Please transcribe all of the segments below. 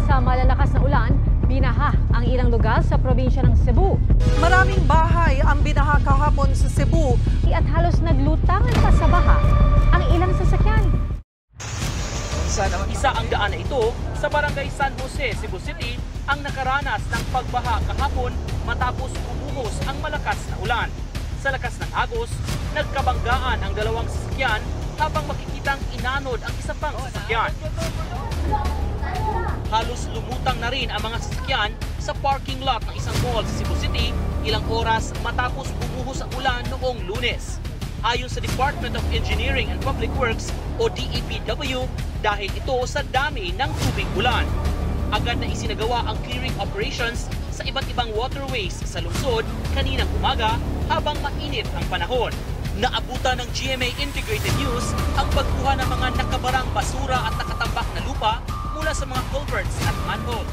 Sa malalakas na ulan, binaha ang ilang lugar sa probinsya ng Cebu. Maraming bahay ang binaha kahapon sa Cebu. At halos naglutangan pa sa baha ang ilang sasakyan. Isa ang daan na ito sa barangay San Jose, Cebu City ang nakaranas ng pagbaha kahapon matapos bumuhos ang malakas na ulan. Sa lakas ng agos, nagkabanggaan ang dalawang sasakyan habang makikitang inanod ang isa pang sasakyan. Halos lumutang na rin ang mga sasakyan sa parking lot ng isang mall sa Cebu City ilang oras matapos bumuhos ang ulan noong Lunes. Ayon sa Department of Engineering and Public Works o DEPW, dahil ito sa dami ng tubig ulan. Agad na isinagawa ang clearing operations sa iba't ibang waterways sa lungsod kaninang umaga habang mainit ang panahon. Naabutan ng GMA Integrated News ang pagkuha ng mga nakabarang basura at nakatambak na lupa mula sa mga culverts at manhole.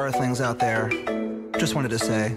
Earthlings out there, just wanted to say,